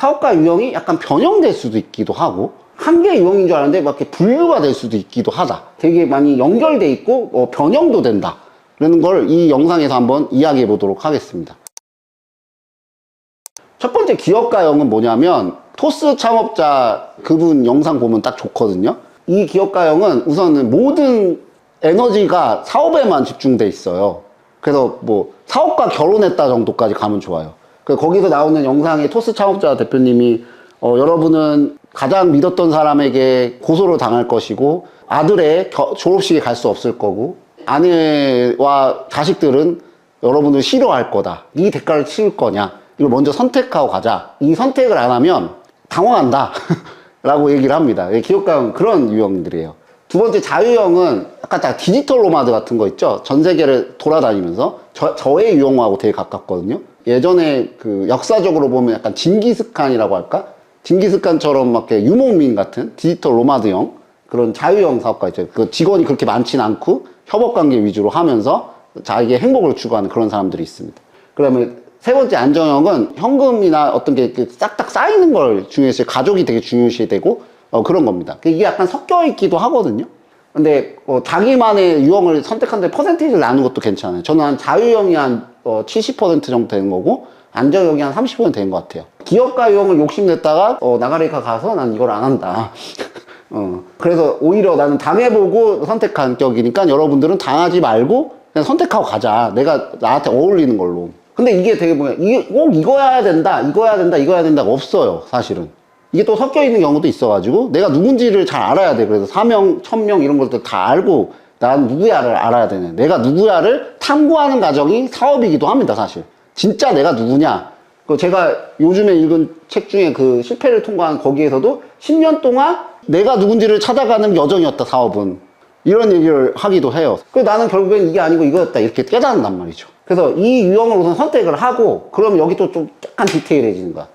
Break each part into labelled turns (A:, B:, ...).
A: 사업가 유형이 약간 변형될 수도 있기도 하고, 한 개의 유형인 줄 알았는데 막 이렇게 분류가 될 수도 있기도 하다. 되게 많이 연결돼 있고 변형도 된다. 라는 걸 이 영상에서 한번 이야기해 보도록 하겠습니다. 첫 번째 기업가형은 뭐냐면 토스 창업자 그분 영상 보면 딱 좋거든요. 이 기업가형은 우선은 모든 에너지가 사업에만 집중돼 있어요. 그래서 뭐 사업과 결혼했다 정도까지 가면 좋아요. 거기서 나오는 영상에 토스 창업자 대표님이 여러분은 가장 믿었던 사람에게 고소를 당할 것이고 아들의 졸업식에 갈 수 없을 거고 아내와 자식들은 여러분을 싫어할 거다. 이 대가를 치를 거냐? 이걸 먼저 선택하고 가자. 이 선택을 안 하면 당황한다. 라고 얘기를 합니다. 기업가형 그런 유형들이에요. 두 번째 자유형은 약간 딱 디지털 노마드 같은 거 있죠? 전 세계를 돌아다니면서 저의 유형하고 되게 가깝거든요. 예전에 그 역사적으로 보면 약간 징기스칸이라고 할까? 징기스칸처럼 막 유목민 같은 디지털 노마드형 그런 자유형 사업가 있죠. 그 직원이 그렇게 많진 않고 협업관계 위주로 하면서 자기의 행복을 추구하는 그런 사람들이 있습니다. 그러면 세 번째 안정형은 현금이나 어떤 게 싹딱 쌓이는 걸 중요시, 가족이 되게 중요시 되고 그런 겁니다. 이게 약간 섞여 있기도 하거든요. 근데 자기만의 유형을 선택하는데 퍼센테이지를 나누는 것도 괜찮아요. 저는 한 자유형이 한 70% 정도 되는 거고 안정형이 한 30% 되는 것 같아요. 기업가 유형을 욕심냈다가 나가리카 가서 난 이걸 안 한다. 그래서 오히려 나는 당해보고 선택한 격이니까 여러분들은 당하지 말고 그냥 선택하고 가자. 내가 나한테 어울리는 걸로. 근데 이게 되게 뭐야, 이게 꼭 이거야 된다, 이거야 된다, 이거야 된다가 없어요, 사실은. 이게 또 섞여 있는 경우도 있어가지고 내가 누군지를 잘 알아야 돼. 그래서 4명, 1000명 이런 것들 다 알고 난 누구야를 알아야 되네. 내가 누구야를 탐구하는 과정이 사업이기도 합니다, 사실. 진짜 내가 누구냐. 제가 요즘에 읽은 책 중에 그 실패를 통과한 거기에서도 10년 동안 내가 누군지를 찾아가는 여정이었다, 사업은. 이런 얘기를 하기도 해요. 그래서 나는 결국엔 이게 아니고 이거였다, 이렇게 깨닫는단 말이죠. 그래서 이 유형을 우선 선택을 하고, 그러면 여기 또 좀 약간 디테일해지는 거야.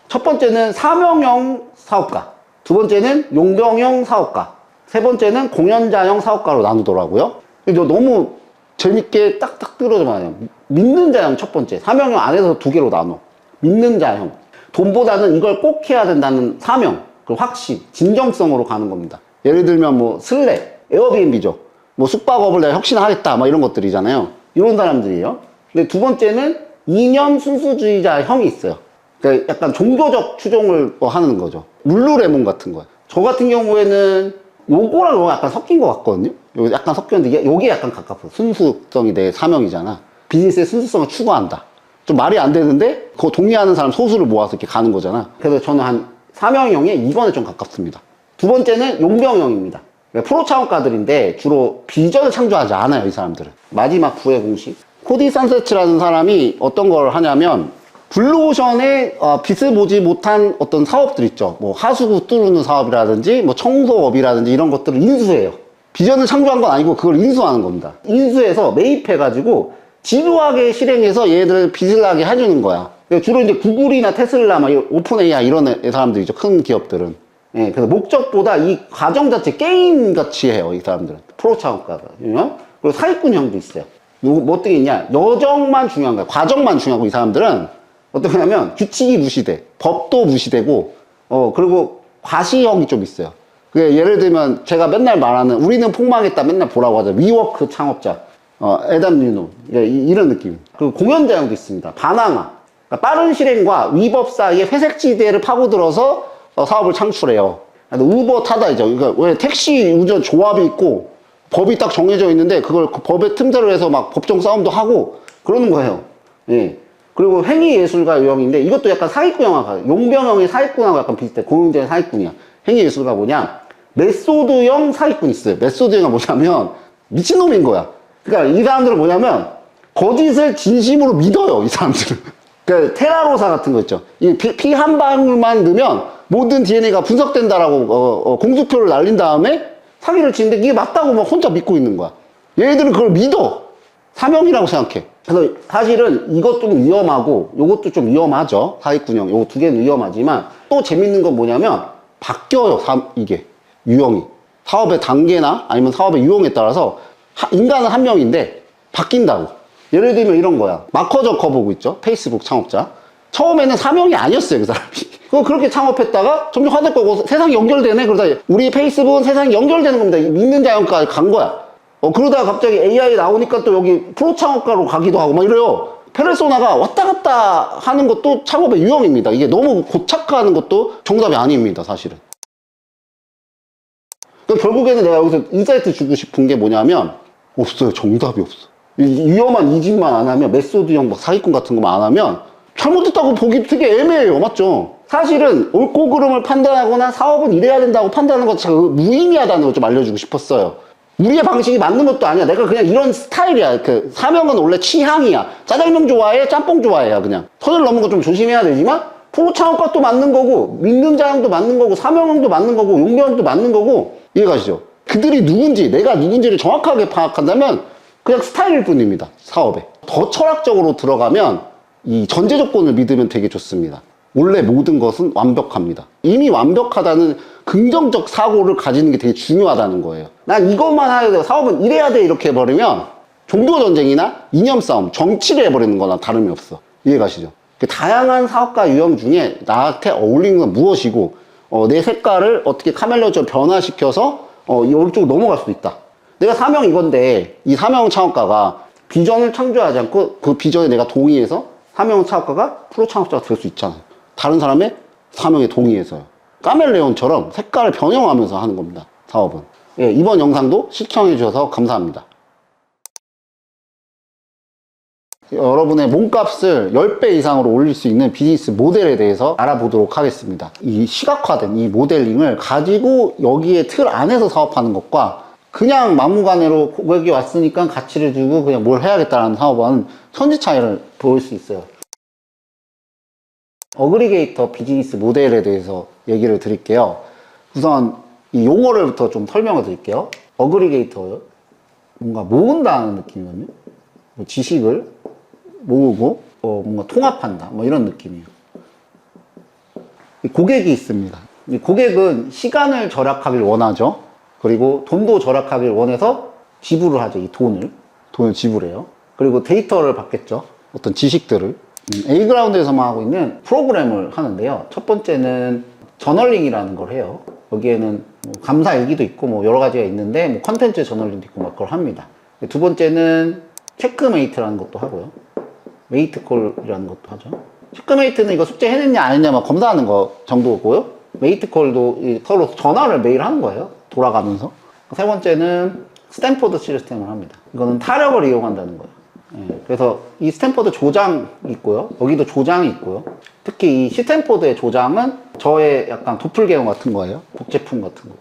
A: 첫 번째는 사명형 사업가, 두 번째는 용병형 사업가, 세 번째는 공연자형 사업가로 나누더라고요. 너무 재밌게 딱딱 뜯어져 봐요. 믿는 자형 첫 번째, 사명형 안에서 두 개로 나눠. 믿는 자형. 돈보다는 이걸 꼭 해야 된다는 사명, 그 확신, 진정성으로 가는 겁니다. 예를 들면 뭐 슬랩, 에어비앤비죠. 뭐 숙박업을 내가 혁신하겠다, 막 이런 것들이잖아요. 이런 사람들이에요. 근데 두 번째는 이념 순수주의자 형이 있어요. 그러니까 약간 종교적 추종을 하는 거죠. 룰루레몬 같은 거예요. 저 같은 경우에는 요거랑 요거 약간 섞인 것 같거든요. 요거 약간 섞였는데 요게 약간 가깝고 순수성이 내 사명이잖아. 비즈니스의 순수성을 추구한다. 좀 말이 안 되는데 그거 동의하는 사람 소수를 모아서 이렇게 가는 거잖아. 그래서 저는 한 사명형에 2번에 좀 가깝습니다. 두 번째는 용병형입니다. 프로 창업가들인데 주로 비전을 창조하지 않아요, 이 사람들은. 마지막 부의 공식. 코디 산세츠라는 사람이 어떤 걸 하냐면 블루오션에 빛을 보지 못한 어떤 사업들 있죠. 뭐 하수구 뚫는 사업이라든지 뭐 청소업이라든지 이런 것들을 인수해요. 비전을 창조한 건 아니고 그걸 인수하는 겁니다. 인수해서 매입해가지고 지루하게 실행해서 얘네들을 빛을 나게 해주는 거야. 주로 이제 구글이나 테슬라, 막 오픈 AI 이런 사람들이죠. 큰 기업들은. 예, 그래서 목적보다 이 과정 자체 게임 같이 해요, 이 사람들은. 프로 창업가가. 그리고 사기꾼형도 있어요. 뭐 어떻게 있냐? 여정만 중요한 거야. 과정만 중요하고 이 사람들은 어떻게 하냐면 규칙이 무시돼. 법도 무시되고, 그리고 과시형이 좀 있어요. 그게 예를 들면 제가 맨날 말하는 우리는 폭망했다 맨날 보라고 하죠. 위워크 창업자. 에담 유노. 이런 느낌. 그리고 공연자형도 있습니다. 바나나. 그러니까 빠른 실행과 위법 사이에 회색지대를 파고들어서 사업을 창출해요. 우버 타다이죠. 그러니까 왜 택시 운전 조합이 있고 법이 딱 정해져 있는데 그걸 그 법의 틈새로 해서 막 법정 싸움도 하고 그러는 거예요. 예. 그리고 행위예술가 유형인데 이것도 약간 사기꾼형하고 용병형의 사기꾼하고 약간 비슷해. 공연자의 사기꾼이야. 행위예술가 뭐냐? 메소드형 사기꾼 있어요. 메소드형이 뭐냐면 미친놈인 거야. 그러니까 이 사람들은 뭐냐면 거짓을 진심으로 믿어요, 이 사람들은. 그러니까 테라로사 같은 거 있죠. 이 피 한 방울만 넣으면 모든 DNA가 분석된다라고 공수표를 날린 다음에 사기를 치는데 이게 맞다고 막 혼자 믿고 있는 거야. 얘네들은 그걸 믿어. 사명이라고 생각해. 그래서 사실은 이것 좀 위험하고 요것도 좀 위험하죠. 사기꾼형. 요거 두 개는 위험하지만 또 재밌는 건 뭐냐면 바뀌어요. 이게 유형이. 사업의 단계나 아니면 사업의 유형에 따라서 인간은 한 명인데 바뀐다고. 예를 들면 이런 거야. 마커 저커버그 있죠. 페이스북 창업자. 처음에는 사명이 아니었어요, 그 사람이. 그렇게 창업했다가 점점 화될 거고 세상이 연결되네. 그러다 우리 페이스북은 세상이 연결되는 겁니다. 믿는 자연까지 간 거야. 그러다가 갑자기 AI 나오니까 또 여기 프로 창업가로 가기도 하고 막 이래요. 페르소나가 왔다 갔다 하는 것도 창업의 유형입니다. 이게 너무 고착화하는 것도 정답이 아닙니다, 사실은. 결국에는 내가 여기서 인사이트 주고 싶은 게 뭐냐면, 없어요. 정답이 없어. 위험한 이짓만 안 하면, 메소드형 막 사기꾼 같은 것만 안 하면, 잘못했다고 보기 되게 애매해요. 맞죠? 사실은 옳고 그름을 판단하거나 사업은 이래야 된다고 판단하는 것 자체가 무의미하다는 걸 좀 알려주고 싶었어요. 우리의 방식이 맞는 것도 아니야. 내가 그냥 이런 스타일이야. 사명은 원래 취향이야. 짜장면 좋아해? 짬뽕 좋아해야 그냥. 선을 넘은 거 좀 조심해야 되지만, 프로 창업가도 맞는 거고, 믿는 자형도 맞는 거고, 사명형도 맞는 거고, 용병형도 맞는 거고, 이해가시죠? 그들이 누군지, 내가 누군지를 정확하게 파악한다면, 그냥 스타일일 뿐입니다. 사업에. 더 철학적으로 들어가면, 이 전제 조건을 믿으면 되게 좋습니다. 원래 모든 것은 완벽합니다. 이미 완벽하다는 긍정적 사고를 가지는 게 되게 중요하다는 거예요. 난 이것만 해야 돼. 사업은 이래야 돼. 이렇게 해버리면 종교 전쟁이나 이념 싸움, 정치를 해버리는 거나 다름이 없어. 이해가시죠? 다양한 사업가 유형 중에 나한테 어울리는 건 무엇이고 내 색깔을 어떻게 카멜레온처럼 변화시켜서 이쪽으로 넘어갈 수도 있다. 내가 사명 이건데 이 사명 창업가가 비전을 창조하지 않고 그 비전에 내가 동의해서 사명 창업가가 프로 창업자가 될 수 있잖아요. 다른 사람의 사명에 동의해서요. 카멜레온처럼 색깔을 변형하면서 하는 겁니다. 사업은. 예, 이번 영상도 시청해 주셔서 감사합니다. 여러분의 몸값을 10배 이상으로 올릴 수 있는 비즈니스 모델에 대해서 알아보도록 하겠습니다. 이 시각화된 이 모델링을 가지고 여기에 틀 안에서 사업하는 것과 그냥 막무가내로 고객이 왔으니까 가치를 주고 그냥 뭘 해야겠다는 사업은 천지 차이를 보일 수 있어요. 어그리게이터 비즈니스 모델에 대해서 얘기를 드릴게요. 우선 이 용어를부터 좀 설명을 드릴게요. 어그리게이터, 뭔가 모은다는 느낌이거든요. 지식을 모으고 뭔가 통합한다, 뭐 이런 느낌이에요. 고객이 있습니다. 이 고객은 시간을 절약하길 원하죠. 그리고 돈도 절약하길 원해서 지불을 하죠. 이 돈을 지불해요. 그리고 데이터를 받겠죠. 어떤 지식들을. A그라운드에서만 하고 있는 프로그램을 하는데요. 첫 번째는 저널링이라는 걸 해요. 여기에는 뭐 감사 일기도 있고 뭐 여러 가지가 있는데 뭐 컨텐츠 저널링도 있고 막 그걸 합니다. 두 번째는 체크메이트라는 것도 하고요. 메이트콜이라는 것도 하죠. 체크메이트는 이거 숙제 해냈냐 안 했냐 막 검사하는 거 정도고요. 메이트콜도 서로 전화를 매일 하는 거예요. 돌아가면서. 세 번째는 스탠포드 시스템을 합니다. 이거는 타력을 이용한다는 거예요. 예, 그래서 이 스탠포드 조장이 있고요. 여기도 조장이 있고요. 특히 이 스탠포드의 조장은 저의 약간 도플갱어 같은 거예요. 복제품 같은 거.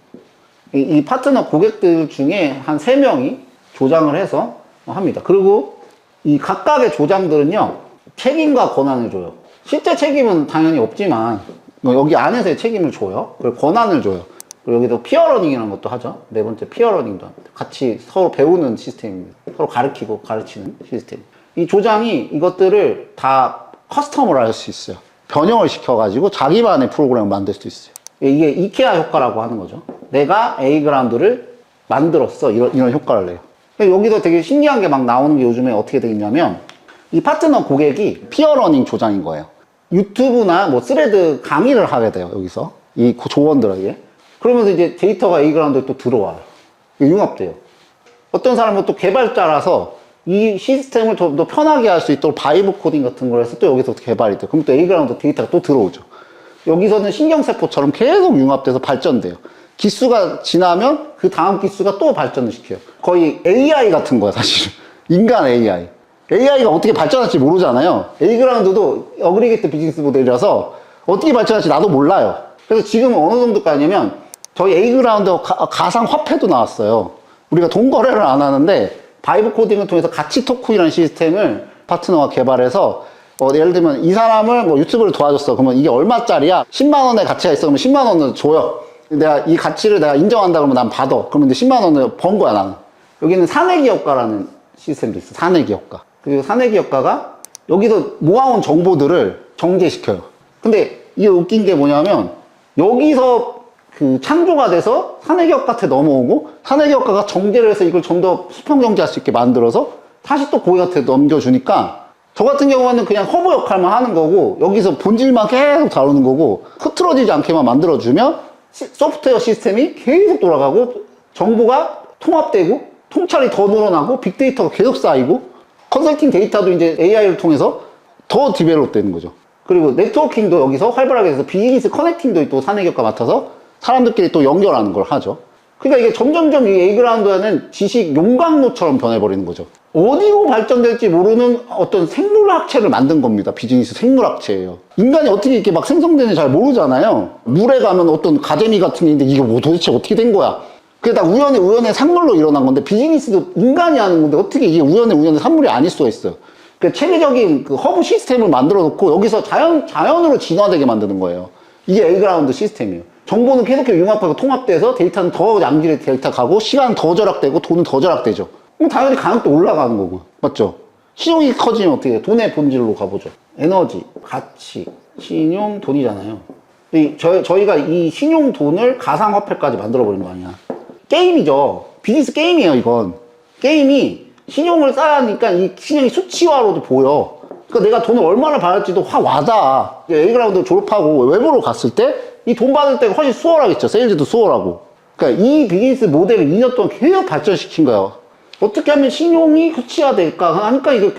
A: 이 파트너 고객들 중에 한 3명이 조장을 해서 합니다. 그리고 이 각각의 조장들은요, 책임과 권한을 줘요. 실제 책임은 당연히 없지만, 여기 안에서의 책임을 줘요. 그리고 권한을 줘요. 그리고 여기도 피어러닝이라는 것도 하죠. 네 번째 피어러닝도 합니다. 같이 서로 배우는 시스템입니다. 서로 가르치고 가르치는 시스템. 이 조장이 이것들을 다 커스텀을 할 수 있어요. 변형을 시켜가지고 자기만의 프로그램을 만들 수 있어요. 이게 이케아 효과라고 하는 거죠. 내가 A그라운드를 만들었어. 이런 효과를 내요. 여기서 되게 신기한 게 막 나오는 게 요즘에 어떻게 되어 있냐면, 이 파트너 고객이 피어러닝 조장인 거예요. 유튜브나 뭐 스레드 강의를 하게 돼요. 여기서. 이 조원들에게. 그러면서 이제 데이터가 A그라운드에 또 들어와요. 융합돼요. 어떤 사람은 또 개발자라서 이 시스템을 더 편하게 할 수 있도록 바이브 코딩 같은 걸 해서 또 여기서 개발이 돼요. 그럼 또 A그라운드 데이터가 또 들어오죠. 여기서는 신경세포처럼 계속 융합돼서 발전돼요. 기수가 지나면 그 다음 기수가 또 발전을 시켜요. 거의 AI 같은 거야, 사실은. 인간 AI. AI가 어떻게 발전할지 모르잖아요. A그라운드도 어그리게이트 비즈니스 모델이라서 어떻게 발전할지 나도 몰라요. 그래서 지금 어느 정도까지냐면 저희 A그라운드 가상 화폐도 나왔어요. 우리가 돈 거래를 안 하는데 바이브 코딩을 통해서 가치 토큰이라는 시스템을 파트너가 개발해서 예를 들면 이 사람을 뭐 유튜브를 도와줬어. 그러면 이게 얼마짜리야? 10만 원의 가치가 있어. 그러면 10만 원을 줘요. 내가 이 가치를 내가 인정한다 그러면 난 받아. 그러면 이제 10만 원을 번 거야, 나는. 여기는 사내기 효과라는 시스템도 있어. 사내기 효과. 그리고 사내기 효과가 여기서 모아온 정보들을 정제시켜요. 근데 이게 웃긴 게 뭐냐면 여기서 그 창조가 돼서 사내기 효과한테 넘어오고 사내기 효과가 정제를 해서 이걸 좀 더 수평 정제할 수 있게 만들어서 다시 또 고객한테 넘겨주니까 저 같은 경우는 그냥 허브 역할만 하는 거고 여기서 본질만 계속 다루는 거고 흐트러지지 않게만 만들어주면 소프트웨어 시스템이 계속 돌아가고 정보가 통합되고 통찰이 더 늘어나고 빅데이터가 계속 쌓이고 컨설팅 데이터도 이제 AI를 통해서 더 디벨롭 되는 거죠. 그리고 네트워킹도 여기서 활발하게 해서 비즈니스 커넥팅도 또 사내기업과 맡아서 사람들끼리 또 연결하는 걸 하죠. 그러니까 이게 점점점 이 A그라운드는 지식 용광로처럼 변해버리는 거죠. 어디로 발전될지 모르는 어떤 생물학체를 만든 겁니다. 비즈니스 생물학체예요. 인간이 어떻게 이렇게 막 생성되는지 잘 모르잖아요. 물에 가면 어떤 가재미 같은 게 있는데 이게 뭐 도대체 어떻게 된 거야? 그게 다 우연의 산물로 일어난 건데 비즈니스도 인간이 하는 건데 어떻게 이게 우연의 산물이 아닐 수가 있어요. 그 체계적인 그 허브 시스템을 만들어 놓고 여기서 자연으로 진화되게 만드는 거예요. 이게 A그라운드 시스템이에요. 정보는 계속해서 융합하고 통합돼서 데이터는 더 양질의 데이터 가고 시간은 더 절약되고 돈은 더 절약되죠. 그럼 당연히 가격도 올라가는 거고. 맞죠? 신용이 커지면 어떻게 돼요? 돈의 본질로 가보죠. 에너지, 가치, 신용, 돈이잖아요. 저희가 이 신용 돈을 가상화폐까지 만들어버린 거 아니야. 게임이죠. 비즈니스 게임이에요, 이건. 게임이 신용을 쌓아야 하니까 이 신용이 수치화로도 보여. 그러니까 내가 돈을 얼마나 받을지도 확 와닿아. A그라운드 졸업하고 외부로 갔을 때 이 돈 받을 때가 훨씬 수월하겠죠. 세일즈도 수월하고. 그러니까 이 비즈니스 모델을 2년 동안 계속 발전시킨 거예요. 어떻게 하면 신용이 수치화될까 하니까 이거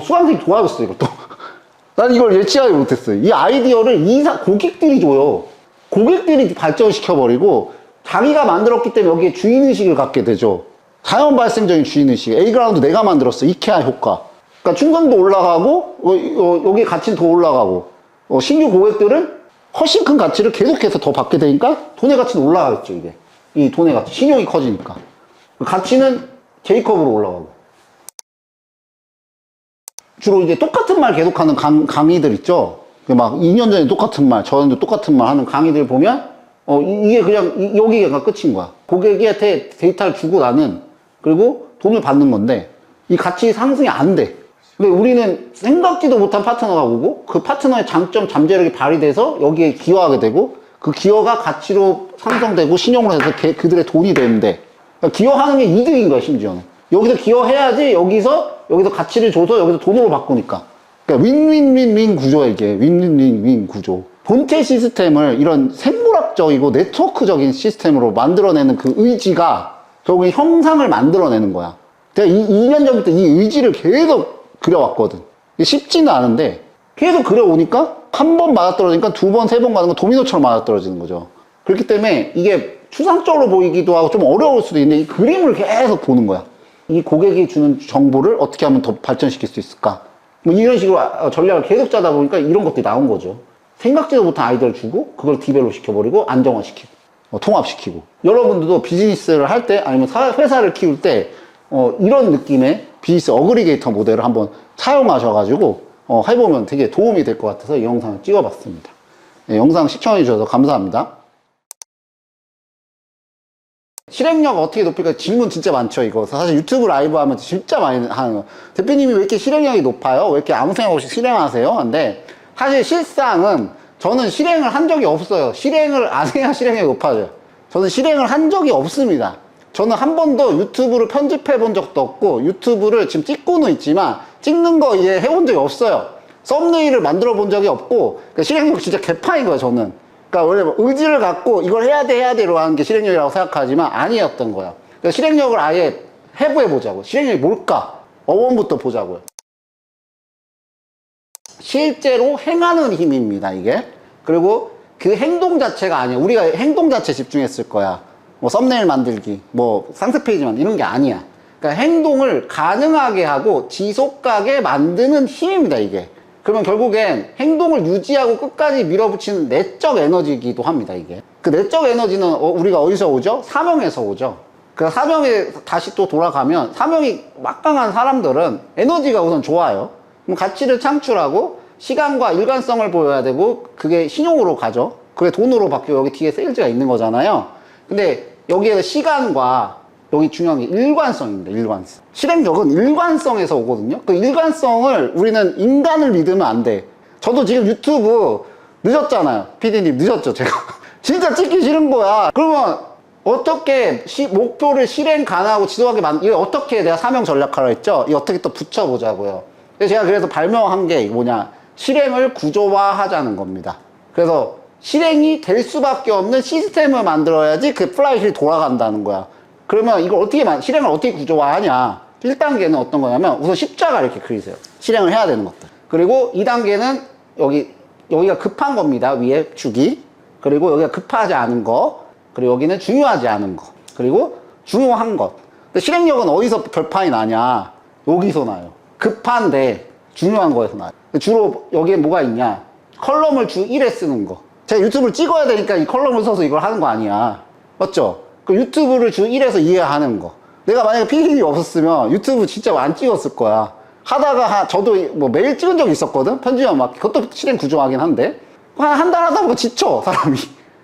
A: 수강생이 도와줬어, 이것도. 난 이걸 예측하지 못했어요. 이 아이디어를 고객들이 줘요. 고객들이 발전시켜버리고 자기가 만들었기 때문에 여기에 주인의식을 갖게 되죠. 자연 발생적인 주인의식. A그라운드 내가 만들었어. 이케아 효과. 그러니까 충성도 올라가고 여기 가치는 더 올라가고 신규 고객들은 훨씬 큰 가치를 계속해서 더 받게 되니까 돈의 가치는 올라가겠죠. 이게 이 돈의 가치, 신용이 커지니까 가치는 J컵으로 올라가고. 주로 이제 똑같은 말 계속하는 강의들 있죠. 막 2년 전에 똑같은 말, 저한테 똑같은 말 하는 강의들 보면 이게 그냥 여기가 끝인 거야. 고객한테 데이터를 주고 나는 그리고 돈을 받는 건데 이 가치 상승이 안 돼. 근데 우리는 생각지도 못한 파트너가 오고 그 파트너의 장점, 잠재력이 발휘돼서 여기에 기여하게 되고 그 기여가 가치로 상승되고 신용으로 해서 그들의 돈이 되는데 그러니까 기여하는 게 이득인 거야, 심지어는. 여기서 기여해야지 여기서 가치를 줘서 여기서 돈으로 바꾸니까. 그러니까 윈윈윈윈 구조야, 이게. 윈윈윈윈 구조. 본체 시스템을 이런 생물학적이고 네트워크적인 시스템으로 만들어내는 그 의지가 결국에 형상을 만들어내는 거야. 내가 2년 전부터 이 의지를 계속 그려왔거든. 쉽지는 않은데 계속 그려오니까 한 번 맞아떨어지니까 두 번, 세 번 가는 건 도미노처럼 맞아떨어지는 거죠. 그렇기 때문에 이게 추상적으로 보이기도 하고 좀 어려울 수도 있는데 이 그림을 계속 보는 거야. 이 고객이 주는 정보를 어떻게 하면 더 발전시킬 수 있을까? 뭐 이런 식으로 전략을 계속 짜다 보니까 이런 것들이 나온 거죠. 생각지도 못한 아이디어를 주고 그걸 디벨롭 시켜버리고 안정화시키고 통합시키고. 여러분들도 비즈니스를 할 때 아니면 회사를 키울 때 이런 느낌의 비즈니스 어그리게이터 모델을 한번 사용하셔가지고 해보면 되게 도움이 될 것 같아서 이 영상을 찍어봤습니다. 네, 영상 시청해 주셔서 감사합니다. 실행력 어떻게 높일까? 질문 진짜 많죠, 이거. 사실 유튜브 라이브 하면 진짜 많이 하는 거. 대표님이 왜 이렇게 실행력이 높아요? 왜 이렇게 아무 생각 없이 실행하세요? 근데 사실 실상은 저는 실행을 한 적이 없어요. 실행을 안 해야 실행력이 높아져요. 저는 실행을 한 적이 없습니다. 저는 한 번도 유튜브를 편집해 본 적도 없고 유튜브를 지금 찍고는 있지만 찍는 거 이제 해본 적이 없어요. 썸네일을 만들어 본 적이 없고 그러니까 실행력 진짜 개판인 거예요, 저는. 그러니까 원래 의지를 갖고 이걸 해야 돼로 하는 게 실행력이라고 생각하지만 아니었던 거야. 그러니까 실행력을 아예 해부해 보자고. 실행력이 뭘까? 어원부터 보자고요. 실제로 행하는 힘입니다, 이게. 그리고 그 행동 자체가 아니야. 우리가 행동 자체 집중했을 거야. 뭐 썸네일 만들기, 뭐 상세 페이지 만들기 이런 게 아니야. 그러니까 행동을 가능하게 하고 지속하게 만드는 힘입니다, 이게. 그러면 결국엔 행동을 유지하고 끝까지 밀어붙이는 내적 에너지이기도 합니다, 이게. 그 내적 에너지는 우리가 어디서 오죠? 사명에서 오죠. 그 사명에 다시 또 돌아가면 사명이 막강한 사람들은 에너지가 우선 좋아요. 그럼 가치를 창출하고 시간과 일관성을 보여야 되고 그게 신용으로 가죠. 그게 돈으로 바뀌고 여기 뒤에 세일즈가 있는 거잖아요. 근데 여기에서 시간과 여기 중요한 게 일관성입니다. 일관성. 실행력은 일관성에서 오거든요. 그 일관성을 우리는 인간을 믿으면 안 돼. 저도 지금 유튜브 늦었잖아요. PD님 늦었죠, 제가. 진짜 찍기 싫은 거야. 그러면 어떻게 목표를 실행 가능하고 지속하게 이거 어떻게 내가 사명 전략하라 했죠? 이거 어떻게 또 붙여보자고요. 제가 그래서 발명한 게 뭐냐, 실행을 구조화하자는 겁니다. 그래서 실행이 될 수밖에 없는 시스템을 만들어야지 그 플라이휠이 돌아간다는 거야. 그러면 이걸 실행을 어떻게 구조화하냐. 1단계는 어떤 거냐면 우선 십자가 이렇게 그리세요. 실행을 해야 되는 것들. 그리고 2단계는 여기가 급한 겁니다. 위에 축이. 그리고 여기가 급하지 않은 거. 그리고 여기는 중요하지 않은 거. 그리고 중요한 것. 근데 실행력은 어디서 결판이 나냐? 여기서 나요. 급한데 중요한 거에서 나요. 주로 여기에 뭐가 있냐? 컬럼을 주 1회 쓰는 거. 제가 유튜브를 찍어야 되니까 이 컬럼을 써서 이걸 하는 거 아니야. 맞죠? 그 유튜브를 주 1에서 2회 하는 거. 내가 만약에 PD가 없었으면 유튜브 진짜 안 찍었을 거야. 하다가 저도 뭐 매일 찍은 적이 있었거든? 편집만 막, 그것도 실행 구조하긴 한데. 한 달 하다 보면 지쳐, 사람이.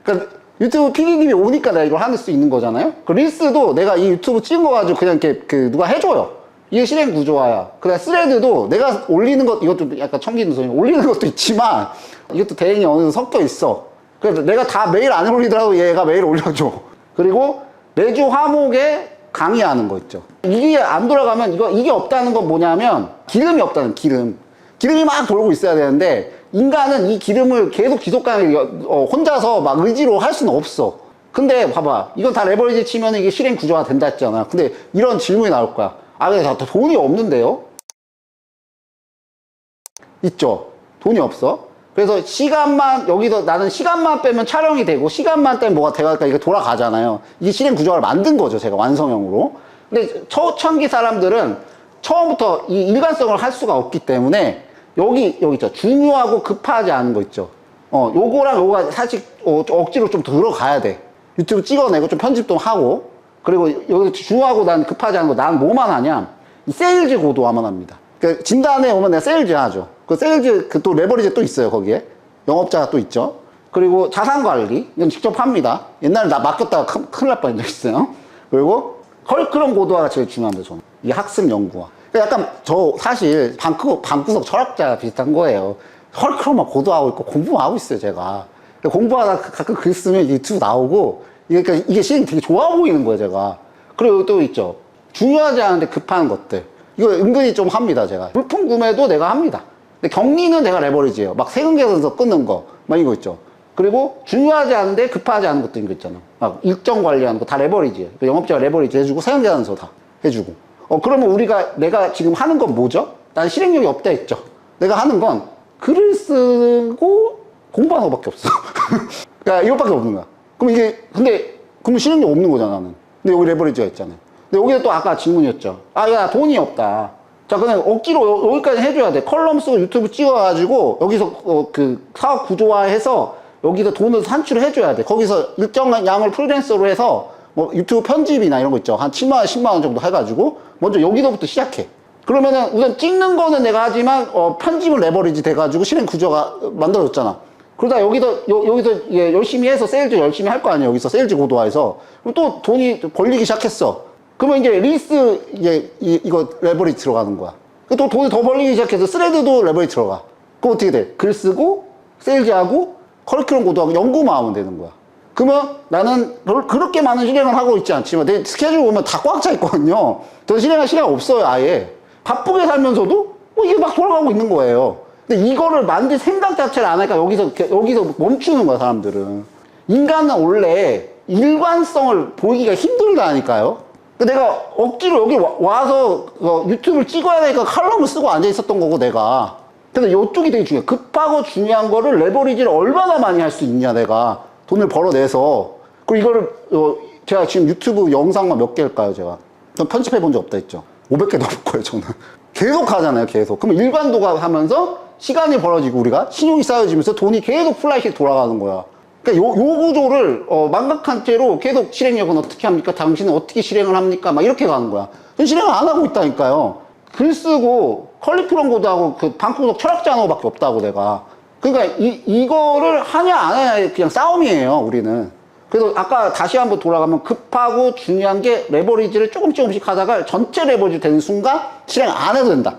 A: 그러니까 유튜브 PD님이 오니까 내가 이걸 할 수 있는 거잖아요? 그 릴스도 내가 이 유튜브 찍은 거 가지고 그냥 이렇게 누가 해줘요. 이게 실행 구조화야. 그다음 스레드도 내가 올리는 것, 이것도 약간 청기는 소리, 올리는 것도 있지만, 이것도 대응이 어느 정도 섞여 있어. 그래서 내가 다 매일 안 올리더라도 얘가 매일 올려줘. 그리고 매주 화목에 강의하는 거 있죠. 이게 안 돌아가면 이게 없다는 건 뭐냐면 기름이 없다는 기름. 기름이 막 돌고 있어야 되는데 인간은 이 기름을 계속 지속가능하게 혼자서 막 의지로 할 수는 없어. 근데 봐봐. 이건 다 레버리지 치면 이게 실행 구조화 된다 했잖아. 근데 이런 질문이 나올 거야. 아, 근데 다 돈이 없는데요? 있죠. 돈이 없어. 그래서 시간만, 여기서 나는 시간만 빼면 촬영이 되고, 시간만 빼면 뭐가 돼가니까 이게 돌아가잖아요. 이게 실행 구조화를 만든 거죠, 제가 완성형으로. 근데 초창기 사람들은 처음부터 이 일관성을 할 수가 없기 때문에, 여기 있죠. 중요하고 급하지 않은 거 있죠. 요거랑 요거가 사실 억지로 좀 들어가야 돼. 유튜브 찍어내고 좀 편집도 하고, 그리고 여기 중요하고 난 급하지 않은 거, 난 뭐만 하냐? 이 세일즈 고도화만 합니다. 그 진단에 오면 내가 세일즈 하죠. 그 세일즈 또 레버리지 또 있어요, 거기에. 영업자가 또 있죠. 그리고 자산 관리, 이건 직접 합니다. 옛날에 나 맡겼다가 큰일 날 뻔한 적 있어요. 그리고 커리큘럼 고도화가 제일 중요합니다, 저는. 이 학습 연구화. 약간 저 사실 방구석 철학자 비슷한 거예요. 커리큘럼만 고도화하고 있고 공부만 하고 있어요, 제가. 공부하다 가끔 글 쓰면 유튜브 나오고, 그러니까 이게 실행이 되게 좋아 보이는 거예요, 제가. 그리고 또 있죠. 중요하지 않은데 급한 것들. 이거 은근히 좀 합니다, 제가. 물품 구매도 내가 합니다. 근데 격리는 내가 레버리지예요. 막 세금 계산서 끊는 거, 막 이거 있죠. 그리고 중요하지 않은데 급하지 않은 것도 이거 있잖아. 막 일정 관리하는 거 다 레버리지예요. 영업자가 레버리지 해주고 세금 계산서 다 해주고. 그러면 내가 지금 하는 건 뭐죠? 난 실행력이 없다 했죠. 내가 하는 건 글을 쓰고 공부하는 것밖에 없어. 그러니까 이것밖에 없는 거야. 그럼 실행력 없는 거잖아, 나는. 근데 여기 레버리지가 있잖아요. 근데 여기서 또 아까 질문이었죠. 아, 야, 돈이 없다. 자, 그냥 억지로 여기까지 해줘야 돼. 컬럼 쓰고 유튜브 찍어가지고, 여기서, 그, 사업 구조화해서, 여기서 돈을 산출을 해줘야 돼. 거기서 일정한 양을 프리랜서로 해서, 뭐, 유튜브 편집이나 이런 거 있죠. 한 7만원, 10만원 정도 해가지고, 먼저 여기서부터 시작해. 그러면은, 우선 찍는 거는 내가 하지만, 편집을 레버리지 돼가지고, 실행 구조가 만들어졌잖아. 그러다 여기서 예, 열심히 해서 세일즈 열심히 할 거 아니에요. 여기서 세일즈 고도화해서. 그럼 또 돈이 벌리기 시작했어. 그러면 이제 릴스, 이거 레버리지 들어가는 거야. 또 돈이 더 벌리기 시작해서 스레드도 레버리지 들어가. 그럼 어떻게 돼? 글 쓰고, 세일즈하고, 커리큘럼 고도하고 연구만 하면 되는 거야. 그러면 나는 그렇게 많은 실행을 하고 있지 않지만 내 스케줄 보면 다 꽉 차 있거든요. 저는 실행할 시간 없어요, 아예. 바쁘게 살면서도 이게 막 돌아가고 있는 거예요. 근데 이거를 만들 생각 자체를 안 하니까 여기서 멈추는 거야, 사람들은. 인간은 원래 일관성을 보이기가 힘들다니까요. 내가 억지로 여기 와서 유튜브를 찍어야 되니까 칼럼을 쓰고 앉아 있었던 거고, 내가. 근데 이쪽이 되게 중요해. 급하고 중요한 거를 레버리지를 얼마나 많이 할 수 있냐, 내가. 돈을 벌어내서. 그리고 이거를, 제가 지금 유튜브 영상만 몇 개일까요, 제가? 전 편집해 본 적 없다 했죠. 500개 넘을 거예요, 저는. 계속 하잖아요, 계속. 그러면 일관도가 하면서 시간이 벌어지고 우리가 신용이 쌓여지면서 돈이 계속 플라이씩 돌아가는 거야. 그러니까 요 구조를 망각한 채로 계속 실행력은 어떻게 합니까? 당신은 어떻게 실행을 합니까? 막 이렇게 가는 거야. 전 실행을 안 하고 있다니까요. 글 쓰고 커리큘럼 고도하고 그 방구석 철학자 단어밖에 없다고, 내가. 그러니까 이거를 하냐 안 하냐의 그냥 싸움이에요, 우리는. 그래서 아까 다시 한번 돌아가면 급하고 중요한 게 레버리지를 조금씩 하다가 전체 레버리지 되는 순간 실행 안 해도 된다.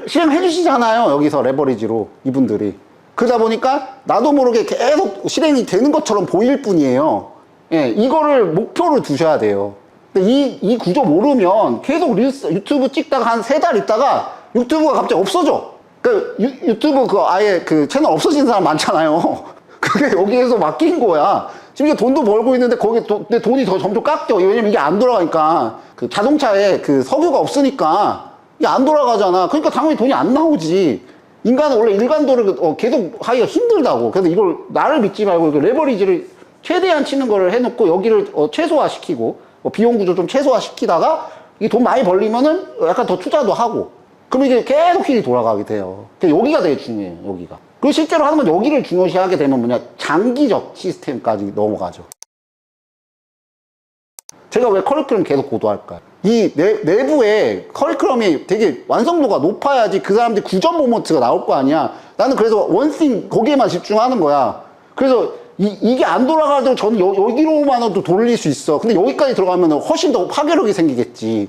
A: 실행해 주시잖아요, 여기서 레버리지로 이분들이. 그러다 보니까 나도 모르게 계속 실행이 되는 것처럼 보일 뿐이에요. 예, 이거를 목표를 두셔야 돼요. 근데 이 구조 모르면 계속 릴스, 유튜브 찍다가 한 3달 있다가 유튜브가 갑자기 없어져. 그 유튜브 그 아예 그 채널 없어진 사람 많잖아요. 그게 여기에서 맡긴 거야. 심지어 돈도 벌고 있는데 거기 내 돈이 더 점점 깎여. 왜냐면 이게 안 돌아가니까. 그 자동차에 그 석유가 없으니까 이게 안 돌아가잖아. 그러니까 당연히 돈이 안 나오지. 인간은 원래 일관도를 계속 하기가 힘들다고. 그래서 이걸 나를 믿지 말고 이거 레버리지를 최대한 치는 거를 해놓고 여기를 최소화시키고 비용 구조 좀 최소화시키다가 이 돈 많이 벌리면은 약간 더 투자도 하고 그러면 이게 계속 힐이 돌아가게 돼요. 여기가 되게 중요해요. 여기가. 그리고 실제로 하는 건 여기를 중요시하게 되면 뭐냐 장기적 시스템까지 넘어가죠. 제가 왜 커리큘럼 계속 고도할까요? 이 내부에 커리큘럼이 되게 완성도가 높아야지 그 사람들이 9점 모먼트가 나올 거 아니야. 나는 그래서 원싱 거기에만 집중하는 거야. 그래서 이게 안 돌아가도 저는 여기로만도 돌릴 수 있어. 근데 여기까지 들어가면 훨씬 더 파괴력이 생기겠지.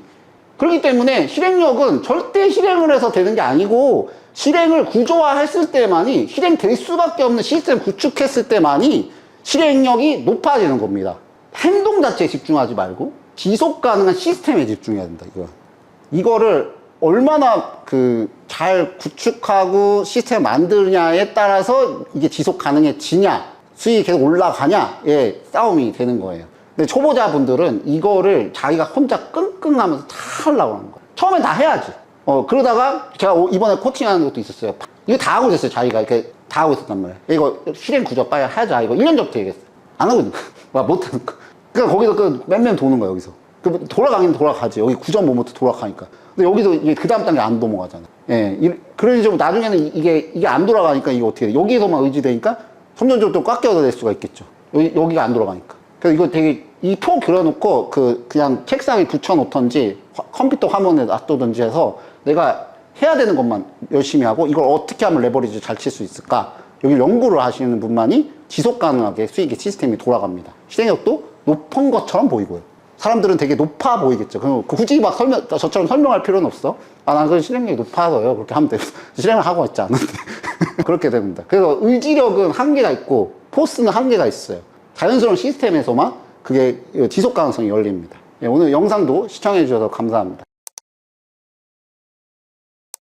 A: 그렇기 때문에 실행력은 절대 실행을 해서 되는 게 아니고 실행을 구조화했을 때만이 실행될 수밖에 없는 시스템 구축했을 때만이 실행력이 높아지는 겁니다. 행동 자체에 집중하지 말고 지속 가능한 시스템에 집중해야 된다. 이거를 얼마나 잘 구축하고 시스템 만드냐에 따라서 이게 지속 가능해지냐 수익이 계속 올라가냐의 싸움이 되는 거예요. 근데 초보자분들은 이거를 자기가 혼자 끙끙하면서 다 하려고 하는 거예요. 처음엔 다 해야지. 그러다가 제가 이번에 코칭하는 것도 있었어요. 이거 다 하고 있었어요. 자기가 이렇게 다 하고 있었단 말이에요. 이거 실행 구조 빨리 하자. 이거 1년 전부터 얘기했어요. 안 하고 있는 거야. 못하는 거. 그러니까 거기서 맨맨 도는 거야, 여기서. 돌아가긴 돌아가지. 여기 9점 모먼트 돌아가니까. 근데 여기서 이게 그 다음 단계 안 넘어가잖아. 예. 그러니 좀 나중에는 이게 안 돌아가니까 이게 어떻게 돼. 여기에서만 의지되니까 점점점 또 꽉 껴낼 수가 있겠죠. 여기가 안 돌아가니까. 그래서 이거 되게 이 표 그려놓고 그냥 책상에 붙여놓던지 컴퓨터 화면에 놔두던지 해서 내가 해야 되는 것만 열심히 하고 이걸 어떻게 하면 레버리지 잘 칠 수 있을까 여기 연구를 하시는 분만이 지속 가능하게 수익의 시스템이 돌아갑니다. 실행력도 높은 것처럼 보이고요. 사람들은 되게 높아 보이겠죠. 그럼 굳이 막 저처럼 설명할 필요는 없어. 난 그 실행력이 높아서요. 그렇게 하면 돼. 실행을 하고 있지 않은데. 그렇게 됩니다. 그래서 의지력은 한계가 있고 포스는 한계가 있어요. 자연스러운 시스템에서만 그게 지속 가능성이 열립니다. 오늘 영상도 시청해 주셔서 감사합니다.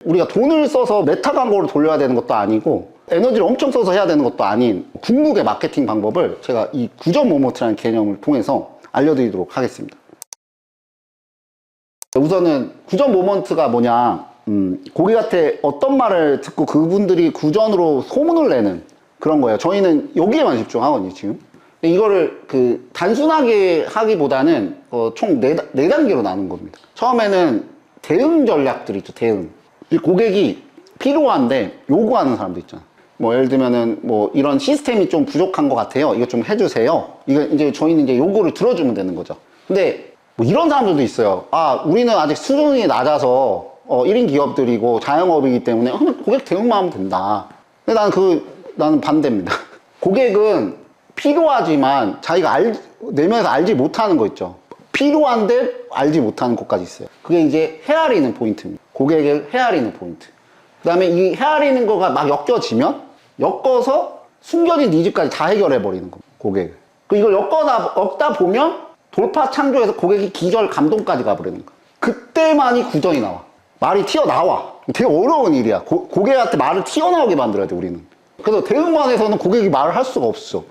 A: 우리가 돈을 써서 메타 광고를 돌려야 되는 것도 아니고 에너지를 엄청 써서 해야 되는 것도 아닌 궁극의 마케팅 방법을 제가 이 9점 모먼트라는 개념을 통해서 알려드리도록 하겠습니다. 우선은 9점 모먼트가 뭐냐, 고객한테 어떤 말을 듣고 그분들이 9점으로 소문을 내는 그런 거예요. 저희는 여기에만 집중하거든요, 지금. 이거를 단순하게 하기보다는 총 4단계로 나눈 겁니다. 처음에는 대응 전략들이 있죠, 대응. 이 고객이 필요한데 요구하는 사람도 있잖아. 뭐 예를 들면은 뭐 이런 시스템이 좀 부족한 것 같아요. 이거 좀 해주세요. 이거 이제 저희는 이제 요구를 들어주면 되는 거죠. 근데 뭐 이런 사람들도 있어요. 우리는 아직 수준이 낮아서 1인 기업들이고 자영업이기 때문에 고객 대응만 하면 된다. 근데 나는 반대입니다. 고객은 필요하지만 자기가 내면에서 알지 못하는 거 있죠. 필요한데 알지 못하는 것까지 있어요. 그게 이제 헤아리는 포인트입니다. 고객을 헤아리는 포인트. 그 다음에 이 헤아리는 거가 막 엮어서 숨겨진 니즈까지 다 해결해버리는 겁니다. 고객을. 이걸 엮다 보면 돌파 창조해서 고객이 기절 감동까지 가버리는 거야. 그때만이 구전이 나와. 말이 튀어나와. 되게 어려운 일이야. 고객한테 말을 튀어나오게 만들어야 돼, 우리는. 그래서 대응만에서는 고객이 말을 할 수가 없어.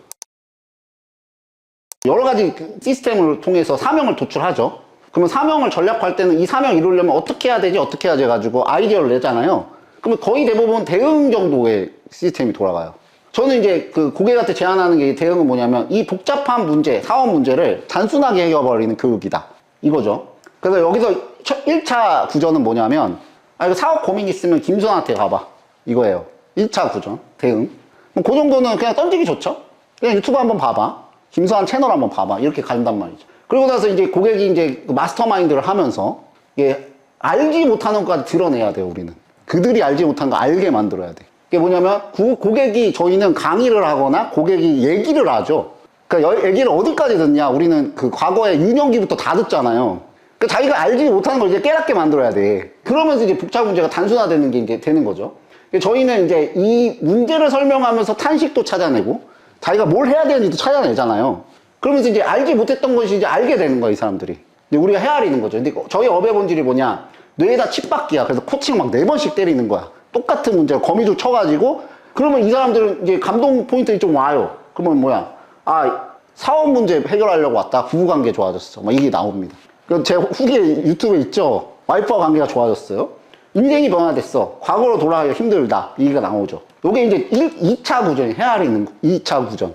A: 여러 가지 시스템을 통해서 사명을 도출하죠. 그러면 사명을 전략할 때는 이 사명 이루려면 어떻게 해야 되지 해가지고 아이디어를 내잖아요. 그러면 거의 대부분 대응 정도의 시스템이 돌아가요. 저는 이제 고객한테 제안하는 게 대응은 뭐냐면 이 복잡한 문제, 사업 문제를 단순하게 해결버리는 교육이다. 이거죠. 그래서 여기서 1차 구조는 뭐냐면 이거 사업 고민 있으면 김수환한테 가봐. 이거예요. 1차 구조, 대응. 그 정도는 그냥 던지기 좋죠. 그냥 유튜브 한번 봐봐. 김수환 채널 한번 봐봐. 이렇게 간단 말이죠. 그리고 나서 이제 고객이 이제 마스터마인드를 하면서 이게 알지 못하는 것까지 드러내야 돼요, 우리는. 그들이 알지 못하는 거 알게 만들어야 돼. 이게 뭐냐면 고객이 저희는 강의를 하거나 고객이 얘기를 하죠. 그러니까 얘기를 어디까지 듣냐? 우리는 과거에 유년기부터 다 듣잖아요. 그러니까 자기가 알지 못하는 걸 이제 깨닫게 만들어야 돼. 그러면서 이제 복잡 문제가 단순화되는 게 이제 되는 거죠. 저희는 이제 이 문제를 설명하면서 탄식도 찾아내고 자기가 뭘 해야 되는지도 찾아내잖아요. 그러면서 이제 알지 못했던 것이 이제 알게 되는 거야, 이 사람들이. 근데 우리가 헤아리는 거죠. 근데 저희 업의 본질이 뭐냐? 뇌에다 칩 박기야. 그래서 코칭 막 4번씩 때리는 거야. 똑같은 문제를 거미줄 쳐가지고, 그러면 이 사람들은 이제 감동 포인트가 좀 와요. 그러면 뭐야? 아, 사업 문제 해결하려고 왔다. 부부관계 좋아졌어. 막 이게 나옵니다. 그래서 제 후기에 유튜브에 있죠. 와이프와 관계가 좋아졌어요. 인생이 변화됐어. 과거로 돌아가기가 힘들다. 이게 나오죠. 요게 이제 2차 구전이 헤아리 있는 거. 2차 구전.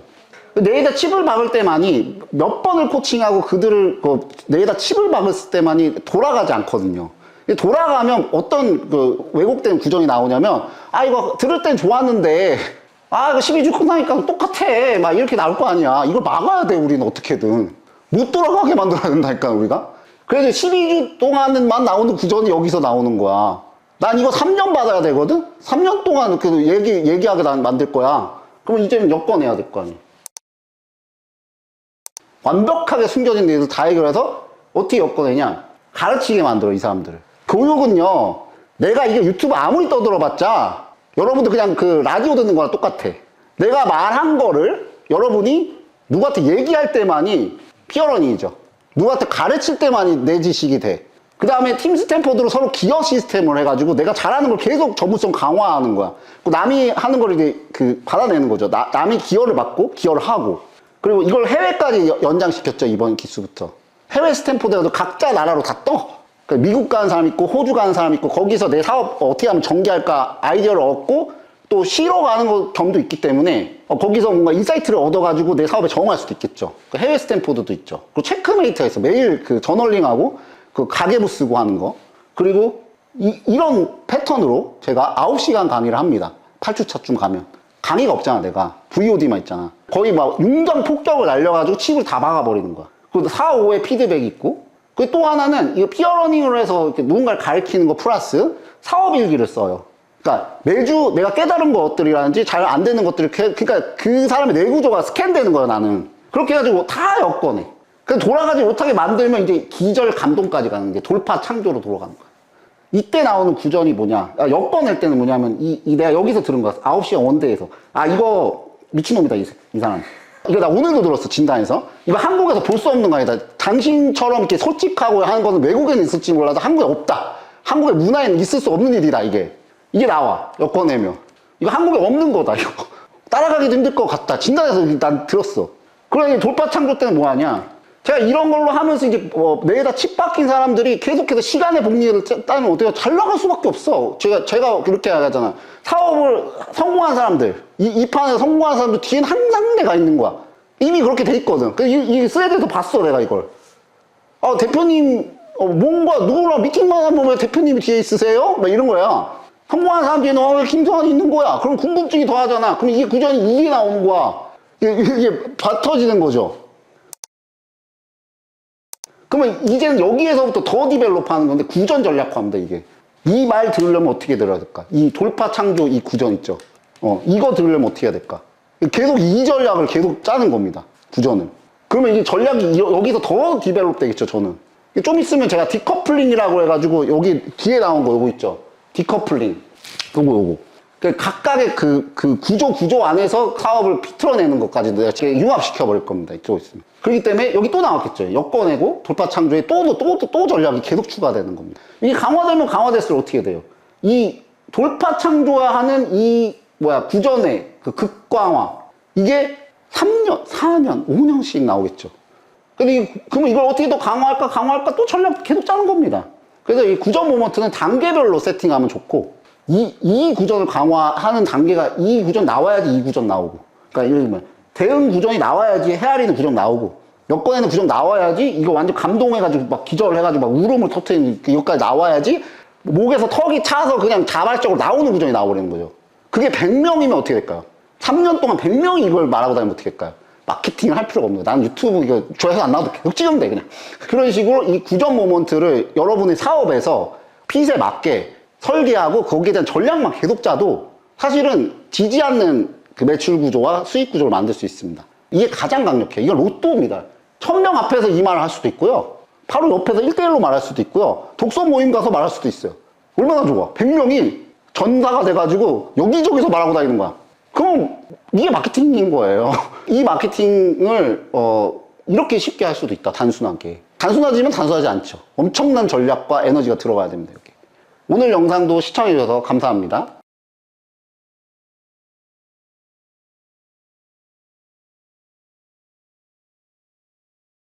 A: 뇌에다 칩을 박을 때만이 몇 번을 코칭하고 그들을 뇌에다 칩을 박을 때만이 돌아가지 않거든요. 돌아가면 어떤 왜곡된 구전이 나오냐면, 아, 이거 들을 땐 좋았는데, 아, 이거 12주 끝나니까 똑같아. 막 이렇게 나올 거 아니야. 이걸 막아야 돼, 우리는 어떻게든. 못 돌아가게 만들어야 된다니까, 우리가. 그래서 12주 동안만 나오는 구전이 여기서 나오는 거야. 난 이거 3년 받아야 되거든? 3년 동안 얘기하게 난 만들 거야. 그러면 이제는 여건해야 될 거 아니야. 완벽하게 숨겨진 내용을 다 해결해서 어떻게 엮어내냐? 가르치게 만들어, 이 사람들을. 교육은요, 내가 이게 유튜브 아무리 떠들어봤자 여러분들 그냥 라디오 듣는 거랑 똑같아. 내가 말한 거를 여러분이 누구한테 얘기할 때만이 피어러닝이죠. 누구한테 가르칠 때만이 내 지식이 돼. 그 다음에 팀 스탠포드로 서로 기여 시스템을 해가지고 내가 잘하는 걸 계속 전문성 강화하는 거야. 남이 하는 걸 이제 받아내는 거죠. 남이 기여를 받고 기여를 하고. 그리고 이걸 해외까지 연장시켰죠, 이번 기수부터. 해외 스탠포드에도 각자 나라로 다 떠. 그러니까 미국 가는 사람 있고, 호주 가는 사람 있고, 거기서 내 사업 어떻게 하면 전개할까 아이디어를 얻고, 또 쉬러 가는 점도 있기 때문에, 거기서 뭔가 인사이트를 얻어가지고 내 사업에 적응할 수도 있겠죠. 해외 스탠포드도 있죠. 그리고 체크메이트에서 매일 저널링하고, 가계부 쓰고 하는 거. 그리고 이런 패턴으로 제가 9시간 강의를 합니다. 8주차쯤 가면. 강의가 없잖아, 내가. VOD만 있잖아. 거의 막 융정 폭격을 날려가지고 칩을 다 박아버리는 거야. 그리고 4, 5의 피드백이 있고, 그리고 또 하나는 이거 피어러닝으로 해서 누군가를 가르치는 거 플러스 사업 일기를 써요. 그러니까 매주 내가 깨달은 것들이라든지 잘 안 되는 것들이, 그러니까 그 사람의 뇌구조가 스캔되는 거예요, 나는. 그렇게 해가지고 다 엮어내. 그래서 돌아가지 못하게 만들면 이제 기절 감동까지 가는 게 돌파 창조로 돌아가는 거야. 이때 나오는 구전이 뭐냐. 엮어낼 때는 뭐냐면, 내가 여기서 들은 거야. 9시간 원대에서. 아, 이거 미친놈이다, 이 사람. 이거 나 오늘도 들었어, 진단에서. 이거 한국에서 볼 수 없는 거 아니다. 당신처럼 이렇게 솔직하고 하는 거는 외국에는 있을지 몰라도 한국에 없다. 한국의 문화에는 있을 수 없는 일이다, 이게. 이게 나와, 엮어내면. 이거 한국에 없는 거다, 이거. 따라가기도 힘들 것 같다. 진단에서 난 들었어. 그러니 돌파 창조 때는 뭐 하냐. 제가 이런 걸로 하면서 이제 뇌에다 칩 박힌 사람들이 계속해서 시간의 복리를 따면 어때요? 잘 나갈 수밖에 없어. 제가 그렇게 하잖아. 사업을 성공한 사람들, 이 판에서 성공한 사람들 뒤에는 항상 내가 있는 거야. 이미 그렇게 돼 있거든. 이 스레드에서 봤어, 내가 이걸. 대표님, 뭔가 누구랑 미팅만 하면 왜 대표님이 뒤에 있으세요? 막 이런 거야. 성공한 사람 뒤에는 왜 김성환이 있는 거야? 그럼 궁금증이 더 하잖아. 그럼 이게 구전이 이게 나오는 거야. 이게 받쳐지는 거죠. 그러면 이제는 여기에서부터 더 디벨롭 하는 건데, 구전 전략화입니다, 이게. 이 말 들으려면 어떻게 들어야 될까? 이 돌파 창조 이 구전 있죠. 이거 들으려면 어떻게 해야 될까? 계속 이 전략을 계속 짜는 겁니다, 구전을. 그러면 이게 전략이 여기서 더 디벨롭 되겠죠, 저는. 좀 있으면 제가 디커플링이라고 해가지고, 여기 뒤에 나온 거 요거 있죠. 디커플링. 요거. 각각의 그 구조 안에서 사업을 비틀어내는 것까지 내가 융합시켜버릴 겁니다. 이쪽에 있으면. 그렇기 때문에 여기 또 나왔겠죠. 엮어내고 돌파 창조에 또 전략이 계속 추가되는 겁니다. 이게 강화되면 강화될수록 어떻게 돼요? 이 돌파 창조하는 구전의 극강화. 이게 3년, 4년, 5년씩 나오겠죠. 근데 그러면 이걸 어떻게 더 강화할까 또 전략 계속 짜는 겁니다. 그래서 이 구전 모먼트는 단계별로 세팅하면 좋고, 이 구전을 강화하는 단계가 이 구전 나와야지 이 구전 나오고. 그러니까 예를 들면 대응 구전이 나와야지 헤아리는 구전 나오고, 엮어내는 구전 나와야지 이거 완전 감동해가지고 막 기절을 해가지고 막 울음을 터트리는 여기까지 나와야지 목에서 턱이 차서 그냥 자발적으로 나오는 구전이 나오려는 거죠. 그게 100명이면 어떻게 될까요? 3년 동안 100명이 이걸 말하고 다니면 어떻게 될까요? 마케팅을 할 필요가 없는 거예요. 나는 유튜브 이거 조회수 안 나와도 계속 찍으면 돼, 그냥. 그런 식으로 이 구전 모먼트를 여러분의 사업에서 핏에 맞게 설계하고 거기에 대한 전략만 계속 짜도 사실은 지지 않는 그 매출 구조와 수익 구조를 만들 수 있습니다. 이게 가장 강력해요. 이건 로또입니다. 1000명 앞에서 이 말을 할 수도 있고요. 바로 옆에서 1대1로 말할 수도 있고요. 독서 모임 가서 말할 수도 있어요. 얼마나 좋아. 100명이 전사가 돼가지고 여기저기서 말하고 다니는 거야. 그럼 이게 마케팅인 거예요. 이 마케팅을 이렇게 쉽게 할 수도 있다. 단순하게. 단순하지만 단순하지 않죠. 엄청난 전략과 에너지가 들어가야 됩니다. 여기. 오늘 영상도 시청해주셔서 감사합니다.